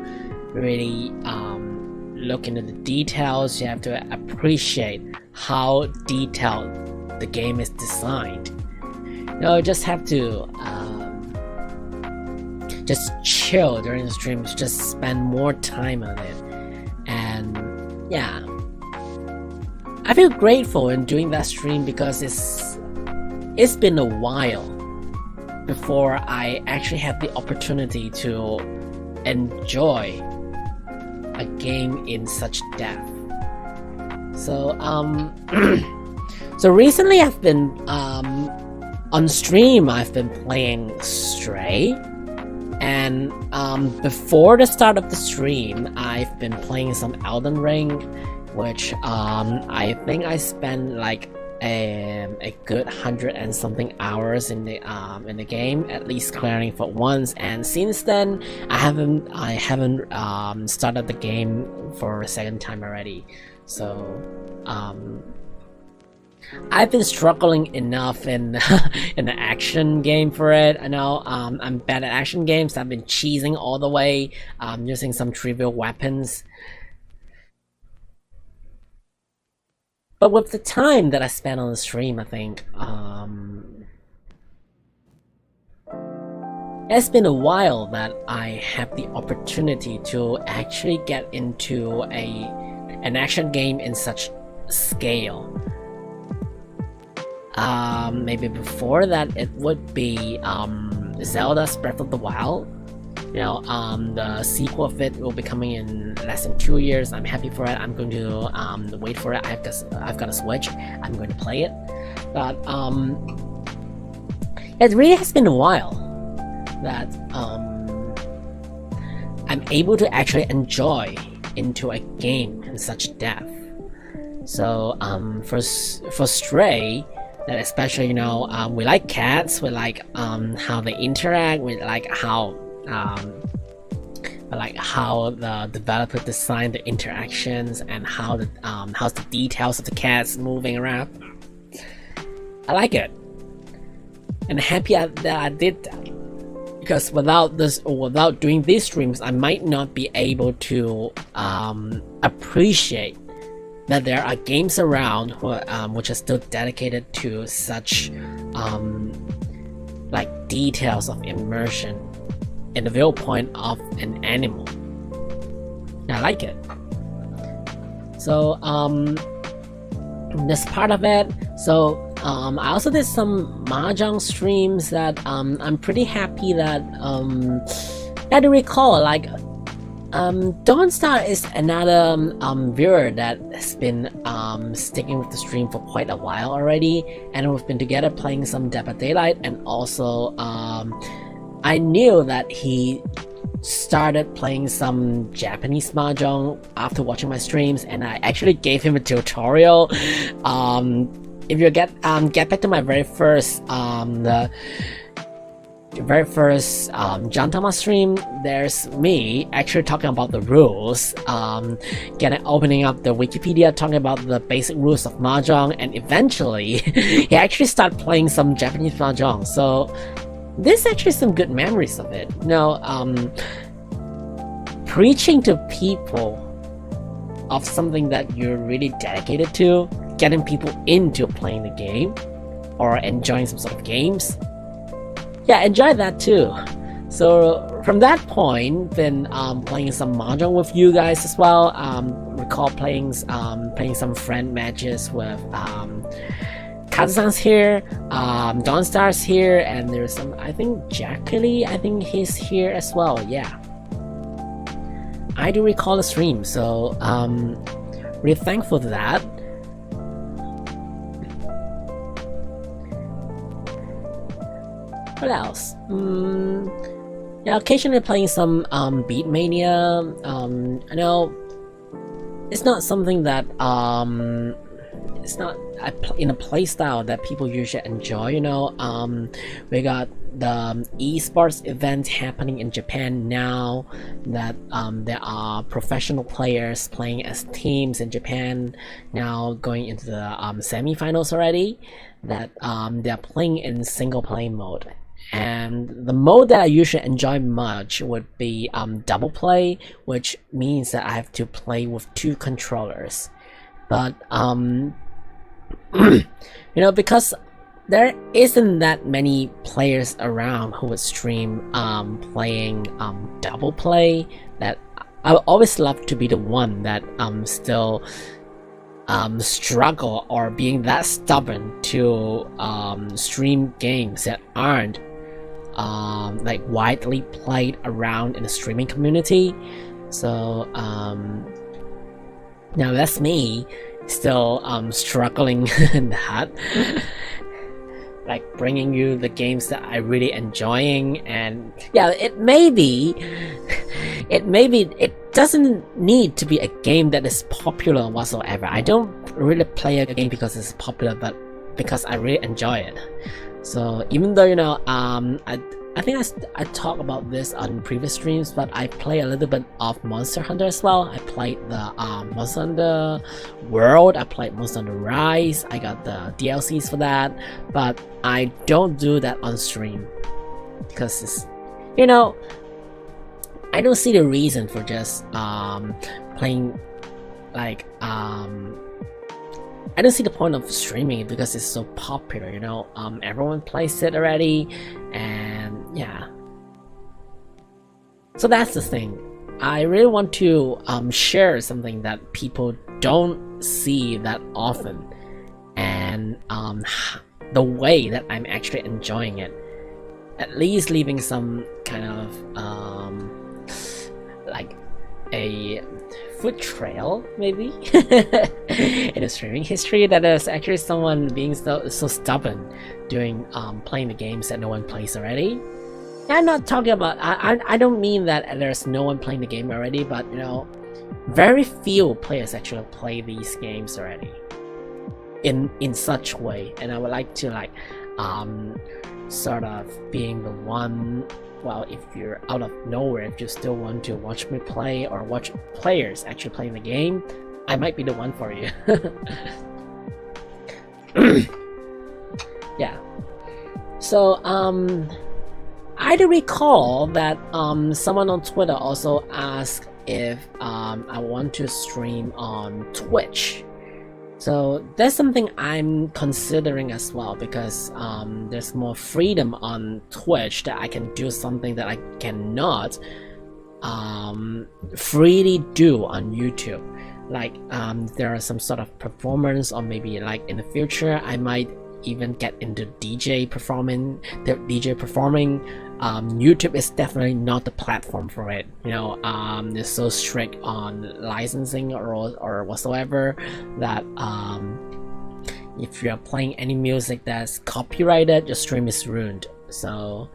really look into the details. You have to appreciate how detailed the game is designed. You know, you just have to just chill during the stream, just spend more time on it. And yeah, I feel grateful in doing that stream because it's been a while before I actually had the opportunity to enjoy a game in such depth. So so recently I've been on stream, I've been playing Stray, and before the start of the stream I've been playing some Elden Ring, which I think I spent like a good 100 and something hours in the game, at least clearing for once. And since then I haven't started the game for a second time already. So I've been struggling enough in in the action game for it. I know I'm bad at action games. I've been cheesing all the way, using some trivial weapons. But with the time that I spent on the stream, I think it's been a while that I have the opportunity to actually get into an action game in such scale. Maybe before that it would be Zelda's Breath of the Wild. You know, the sequel of it will be coming in less than 2 years. I'm happy for it. I'm going to wait for it. I've got a Switch. I'm going to play it. But it really has been a while that I'm able to actually enjoy into a game in such depth. So for Stray, that especially, you know, we like cats. We like how they interact. We like how the developer designed the interactions and how's the details of the cats moving around. I like it, and happy that I did that, because without doing these streams, I might not be able to appreciate that there are games around which are still dedicated to such like details of immersion in the viewpoint of an animal. I like it. So this part of it. So I also did some mahjong streams that I'm pretty happy that I do recall, like Dawnstar is another viewer that has been sticking with the stream for quite a while already, and we've been together playing some Dead by Daylight, and also I knew that he started playing some Japanese mahjong after watching my streams, and I actually gave him a tutorial. If you get back to my very first John Thomas stream, there's me actually talking about the rules, opening up the Wikipedia, talking about the basic rules of mahjong, and eventually he actually started playing some Japanese mahjong. So there's actually some good memories of it. You know, preaching to people of something that you're really dedicated to, getting people into playing the game or enjoying some sort of games. Yeah, enjoy that too. So from that point, been playing some mahjong with you guys as well. Recall playing some friend matches with Kazusan's here, Dawnstar's here, and there's some, I think Jackie, I think he's here as well. Yeah, I do recall the stream, so really thankful for that. What else? Yeah, occasionally playing some Beatmania. I know it's not something that it's not in a playstyle that people usually enjoy. You know, we got the esports event happening in Japan now. That there are professional players playing as teams in Japan now, going into the semi-finals already. That they're playing in single play mode. And the mode that I usually enjoy much would be double play, which means that I have to play with 2 controllers. But you know, because there isn't that many players around who would stream playing double play, that I would always love to be the one that still struggle or being that stubborn to stream games that aren't like widely played around in the streaming community. So now that's me still struggling in that, like bringing you the games that I really enjoying. And yeah, it doesn't need to be a game that is popular whatsoever. I don't really play a game because it's popular, but because I really enjoy it. So even though, you know, I think I talked about this on previous streams, but I play a little bit of Monster Hunter as well. I played the Monster Hunter World, I played Monster Hunter Rise, I got the DLCs for that, but I don't do that on stream because it's, you know, I don't see the reason for just playing like I don't see the point of streaming it because it's so popular, you know. Everyone plays it already, and yeah. So that's the thing. I really want to share something that people don't see that often, and the way that I'm actually enjoying it, at least leaving some kind of like a foot trail, maybe, in a streaming history, that there's actually someone being so stubborn doing playing the games that no one plays already. I'm not talking about, I don't mean that there's no one playing the game already, but you know, very few players actually play these games already in such way. And I would like to like sort of being the one, well, if you're out of nowhere, if you still want to watch me play or watch players actually playing the game, I might be the one for you. Yeah. So I do recall that someone on Twitter also asked if I want to stream on Twitch. So that's something I'm considering as well, because there's more freedom on Twitch, that I can do something that I cannot freely do on YouTube. Like there are some sort of performance, or maybe like in the future I might even get into DJ performing. YouTube is definitely not the platform for it. You know, it's so strict on licensing or whatsoever that if you're playing any music that's copyrighted, your stream is ruined. So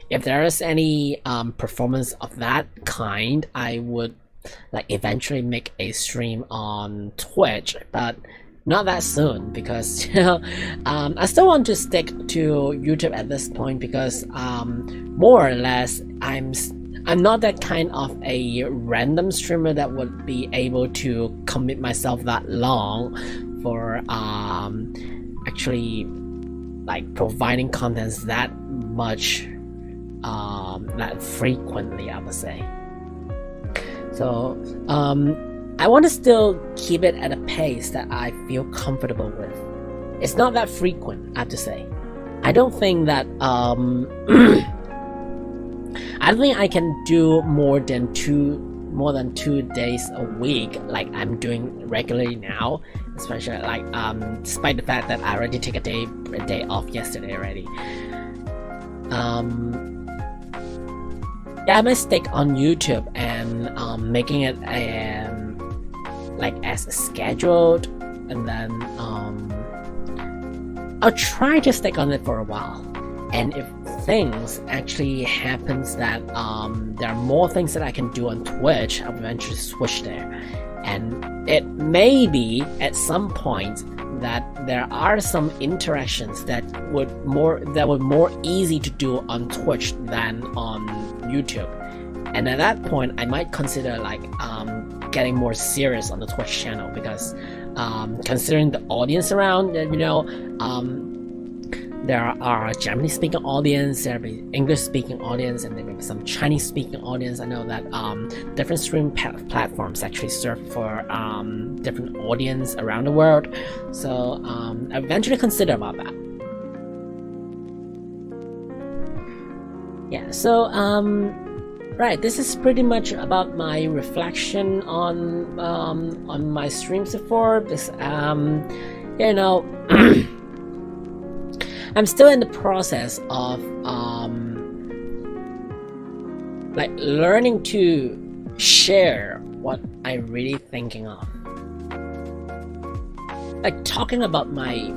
if there is any performance of that kind, I would like eventually make a stream on Twitch, but not that soon, because you know, I still want to stick to YouTube at this point, because more or less I'm not that kind of a random streamer that would be able to commit myself that long for actually like providing contents that much that frequently, I would say. So I want to still keep it at a pace that I feel comfortable with. It's not that frequent, I have to say. I don't think that I don't think I can do more than 2 days a week like I'm doing regularly now, especially like despite the fact that I already took a day off yesterday already. Yeah, I might stick on YouTube and making it like as scheduled, and then I'll try to stick on it for a while. And if things actually happens that there are more things that I can do on Twitch, I'll eventually switch there. And it may be at some point that there are some interactions that would more easy to do on Twitch than on YouTube. And at that point, I might consider like getting more serious on the Twitch channel, because considering the audience around, you know, there are Japanese speaking audience, there will be English speaking audience, and there may be some Chinese speaking audience. I know that different stream platforms actually serve for different audience around the world. So I eventually consider about that. Yeah, so right, this is pretty much about my reflection on my streams before. This you know, I'm still in the process of like learning to share what I'm really thinking of, like talking about my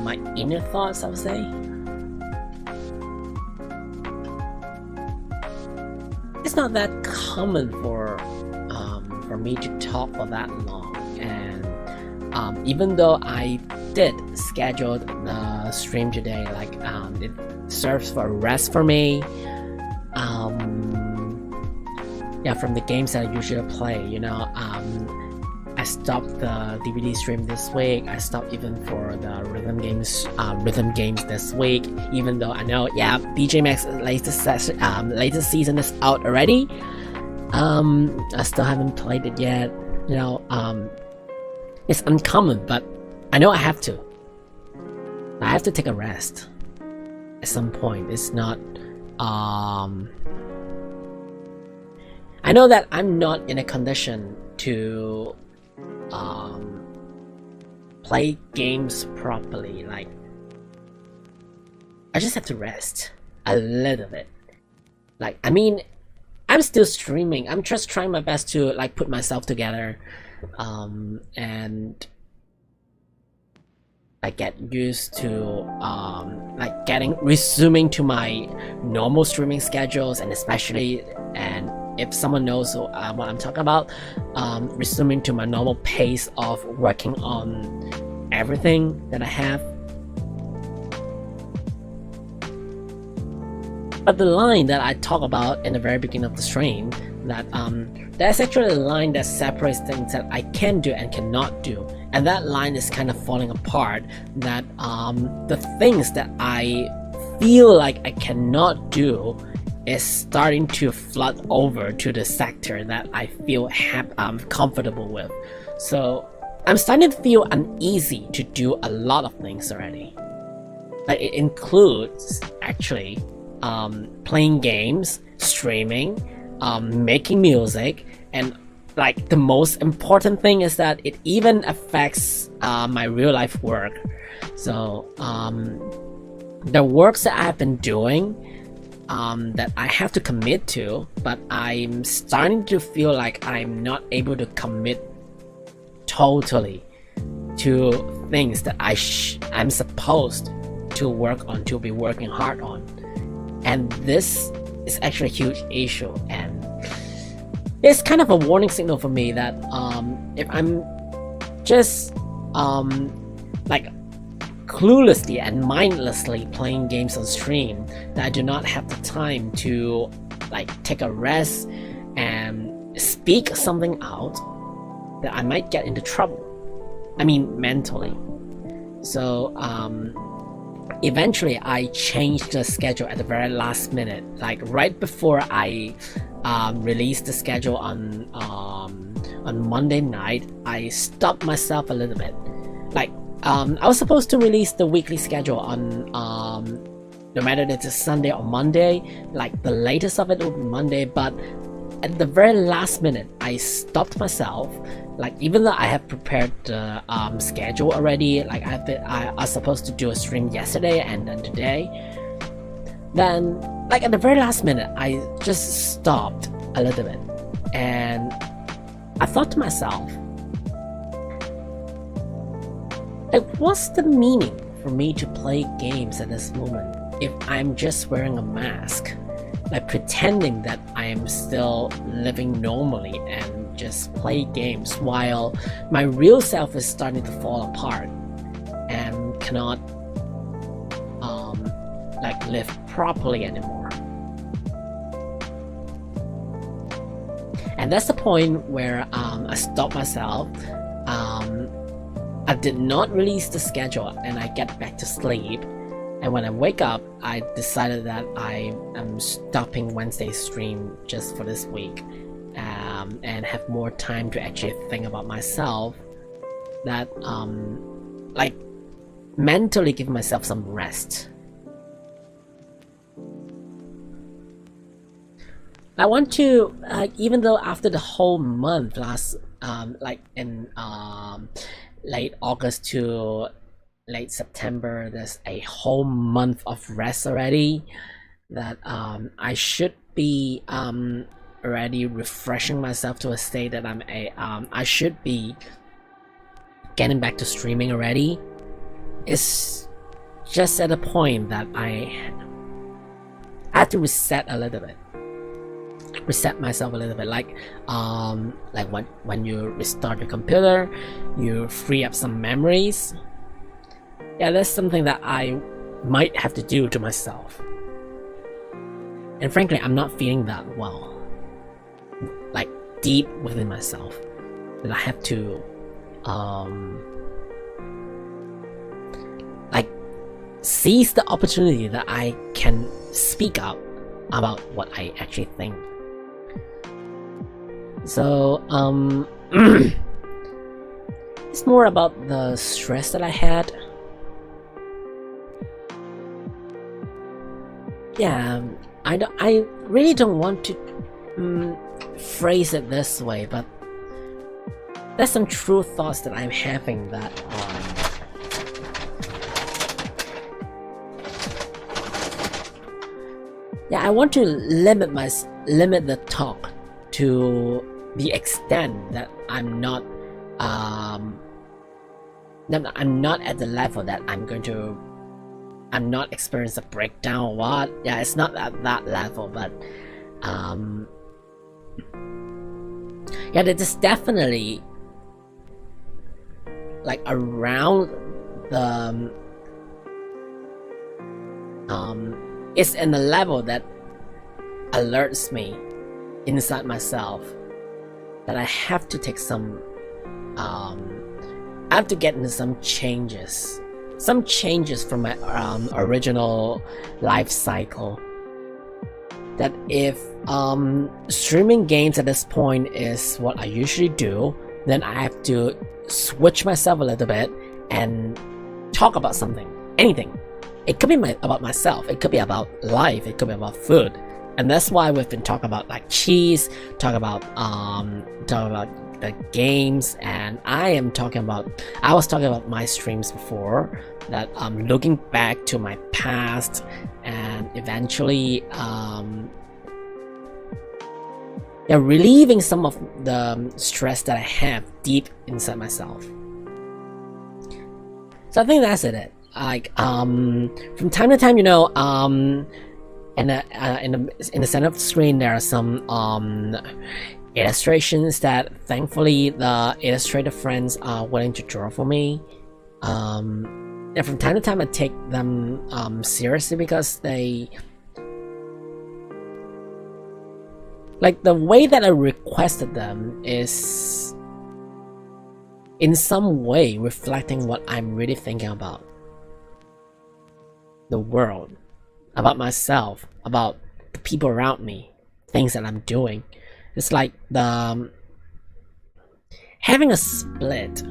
my inner thoughts, I would say. It's not that common for me to talk for that long, and even though I did schedule the stream today, like it serves for rest for me. Yeah, from the games that I usually play, you know, I stopped the DVD stream this week. I stopped even for the rhythm games this week, even though I know, yeah, BJ Max's latest season is out already. I still haven't played it yet. You know, it's uncommon, but I know I have to take a rest at some point. It's not I know that I'm not in a condition to play games properly. Like, I just have to rest a little bit. Like, I mean, I'm still streaming. I'm just trying my best to like put myself together, and like get used to like resuming to my normal streaming schedules, and especially, and if someone knows what I'm talking about, resuming to my normal pace of working on everything that I have. But the line that I talk about in the very beginning of the stream, that there's actually a line that separates things that I can do and cannot do, and that line is kind of falling apart. That the things that I feel like I cannot do is starting to flood over to the sector that I feel comfortable with. So I'm starting to feel uneasy to do a lot of things already. Like, it includes actually playing games, streaming, making music, and like the most important thing is that it even affects my real life work. So the works that I've been doing, that I have to commit to, but I'm starting to feel like I'm not able to commit totally to things that I'm supposed to work on, to be working hard on. And this is actually a huge issue, and it's kind of a warning signal for me that if I'm just like cluelessly and mindlessly playing games on stream, that I do not have the time to like take a rest and speak something out, that I might get into trouble. I mean, mentally. So eventually I changed the schedule at the very last minute, like right before I released the schedule on Monday night. I stopped myself a little bit. Like, I was supposed to release the weekly schedule on no matter if it's Sunday or Monday, like the latest of it will be Monday, but at the very last minute I stopped myself. Like, even though I have prepared the schedule already, like I was supposed to do a stream yesterday and then today, then like at the very last minute I just stopped a little bit, and I thought to myself, like, what's the meaning for me to play games at this moment if I'm just wearing a mask, like pretending that I am still living normally and just play games, while my real self is starting to fall apart and cannot like live properly anymore. And that's the point where I stopped myself. I did not release the schedule, and I get back to sleep. And when I wake up, I decided that I am stopping Wednesday's stream just for this week, and have more time to actually think about myself. That like mentally give myself some rest. I want to, even though after the whole month last, like in late August to late September, there's a whole month of rest already, that I should be already refreshing myself to a state that I should be getting back to streaming already. It's just at a point that I have to reset a little bit. Reset myself a little bit, like when you restart your computer, you free up some memories. Yeah, that's something that I might have to do to myself. And frankly, I'm not feeling that well, like deep within myself, that I have to like seize the opportunity that I can speak up about what I actually think. So it's more about the stress that I had. Yeah, I really don't want to phrase it this way, but there's some true thoughts that I'm having that yeah, I want to limit the talk to the extent that I'm not at the level that I'm not experiencing a breakdown or what. Yeah, it's not at that level, but yeah, there's definitely like around the it's in the level that alerts me inside myself that I have to take some I have to get into some changes from my original life cycle. That if streaming games at this point is what I usually do, then I have to switch myself a little bit and talk about something, anything. It could be about myself, it could be about life, it could be about food. And that's why we've been talking about like cheese, talk about the games, and I was talking about my streams before, that I'm looking back to my past and eventually relieving some of the stress that I have deep inside myself. So I think that's it. Like from time to time, in the center of the screen there are some illustrations that thankfully the illustrator friends are willing to draw for me. And from time to time I take them seriously because they like the way that I requested them is in some way reflecting what I'm really thinking about the world, about myself, about the people around me, things that I'm doing. It's like the having a split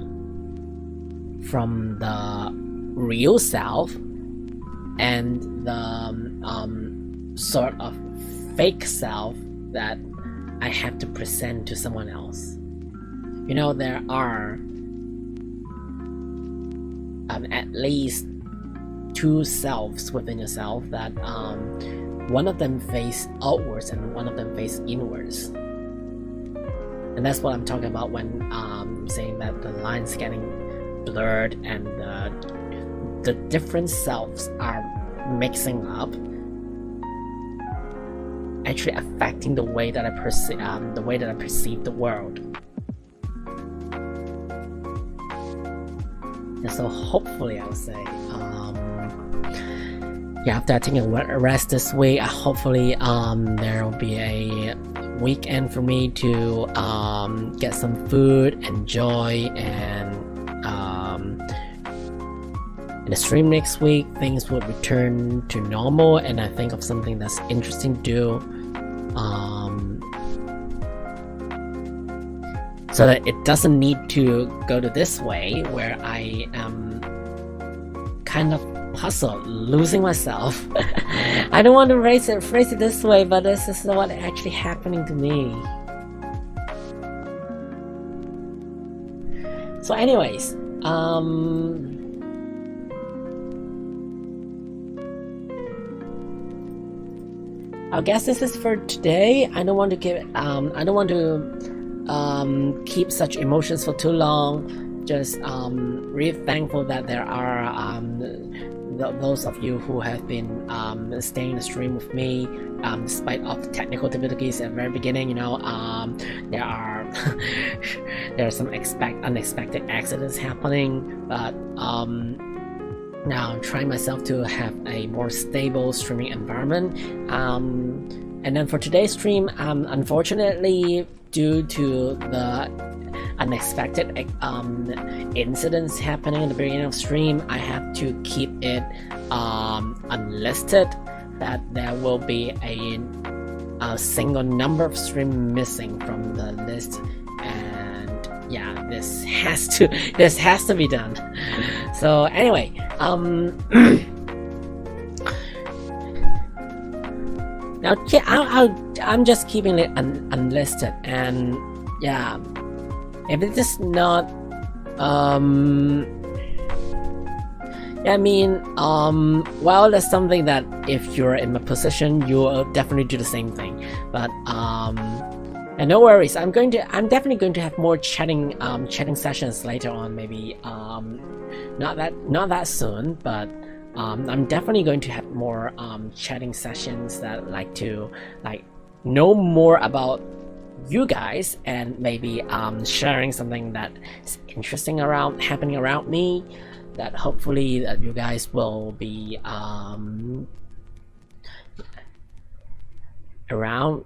from the real self and the sort of fake self that I have to present to someone else. There are at least two selves within yourself that one of them face outwards and one of them face inwards. And that's what I'm talking about when saying that the lines getting blurred and the different selves are mixing up, actually affecting the way that I perceive the world. And so hopefully I would say after taking a rest this week, hopefully there will be a weekend for me to get some food, enjoy, and in the stream next week things would return to normal and I think of something that's interesting to do, so that it doesn't need to go to this way where I am kind of puzzled, losing myself. I don't want to phrase it this way, but this is what actually happening to me. So anyways, I guess this is for today. I don't want to keep such emotions for too long. Just really thankful that there are those of you who have been staying in the stream with me despite of the technical difficulties at the very beginning. There are some unexpected accidents happening, but now I'm trying myself to have a more stable streaming environment. And then for today's stream, unfortunately, due to the unexpected incidents happening in the beginning of stream, I have to keep it unlisted, that there will be a single number of stream missing from the list, and yeah, this has to be done. So anyway, Now, yeah, I'm just keeping it unlisted, and yeah, if it is not, yeah, I mean, well, that's something that if you're in my position, you will definitely do the same thing. But and no worries, I'm definitely going to have more chatting sessions later on. Maybe not that soon, but I'm definitely going to have more chatting sessions that like to know more about you guys, and maybe sharing something that is interesting happening around me, that hopefully that you guys will be around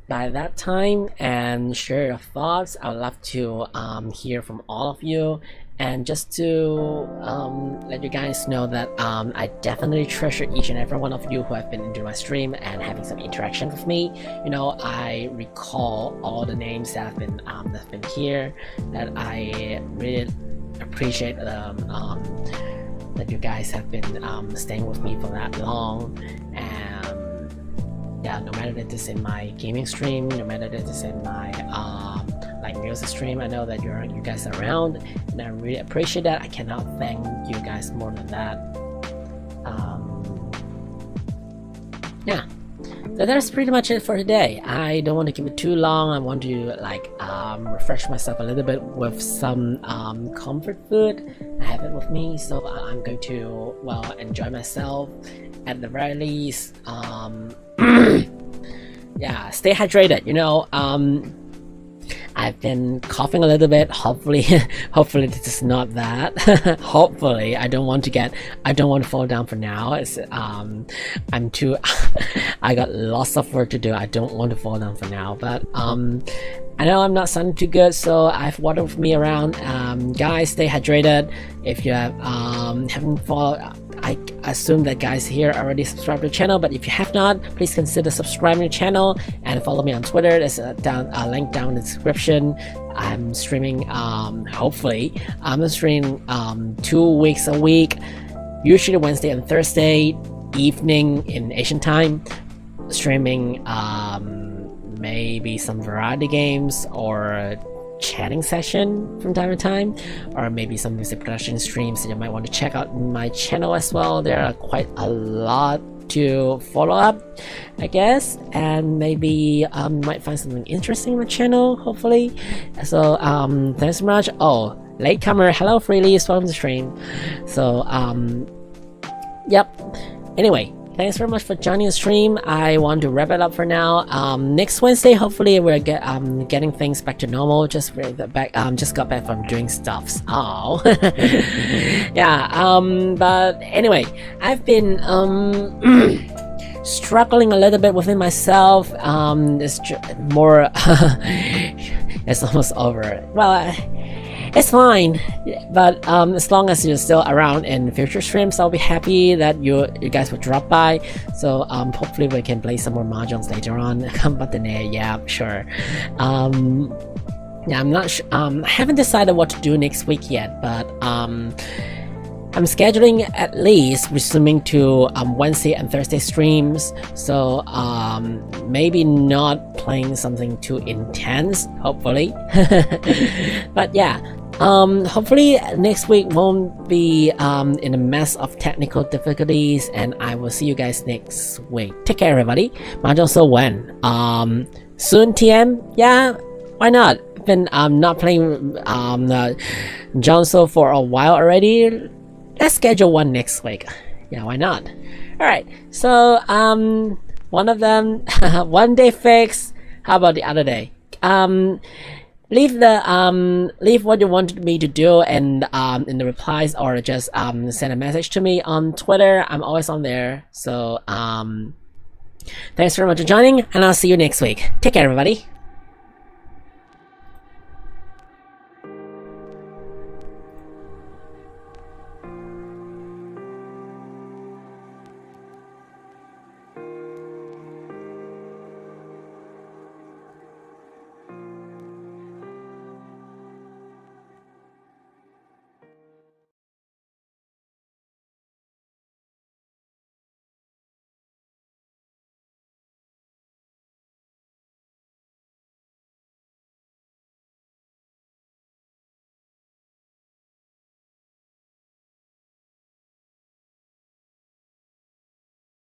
by that time and share your thoughts. I would love to hear from all of you, and just to let you guys know that I definitely treasure each and every one of you who have been into my stream and having some interaction with me. You know, I recall all the names that have been here, that I really appreciate that you guys have been staying with me for that long. And yeah, no matter that this is in my gaming stream, no matter that this is in my music stream, I know that you guys are around, and I really appreciate that. I cannot thank you guys more than that. Yeah, so that's pretty much it for today. I don't want to keep it too long. I want to refresh myself a little bit with some comfort food. I have it with me, so I'm going to enjoy myself at the very least. Yeah, stay hydrated, you know. I've been coughing a little bit. Hopefully this is not that. Hopefully, I don't want to fall down for now. It's I'm too I got lots of work to do. I don't want to fall down for now, but I know I'm not sounding too good, so I have water with me around. Guys, stay hydrated. If you haven't followed, I assume that guys here already subscribed to the channel, but if you have not, please consider subscribing to the channel and follow me on Twitter. There's a link down in the description. I'm streaming, hopefully, I'm streaming 2 weeks a week, usually Wednesday and Thursday evening in Asian time, streaming maybe some variety games or chatting session from time to time, or maybe some music production streams that you might want to check out my channel as well. There are quite a lot to follow up, I guess, and maybe you might find something interesting on the channel, hopefully. So thanks so much. Oh, latecomer, hello Freelies, welcome to the stream. So yep, anyway, thanks very much for joining the stream. I want to wrap it up for now. Next Wednesday, hopefully we're getting things back to normal. Just got back from doing stuffs. Oh, yeah. But anyway, I've been struggling a little bit within myself. It's more. It's almost over. Well. It's fine, but as long as you're still around in future streams, I'll be happy that you guys will drop by. So hopefully we can play some more mahjongs later on. Yeah, sure. Yeah, I'm not I haven't decided what to do next week yet, but I'm scheduling at least resuming to Wednesday and Thursday streams. So maybe not playing something too intense, hopefully. But yeah, hopefully next week won't be in a mess of technical difficulties, and I will see you guys next week. Take care, everybody. Mahjong so when? Soon TM? Yeah, why not? I've been not playing Jonso for a while already. Let's schedule one next week. Yeah, why not? Alright, so one of them one day fix. How about the other day? Leave what you wanted me to do and in the replies, or just send a message to me on Twitter. I'm always on there. So thanks very much for joining, and I'll see you next week. Take care, everybody.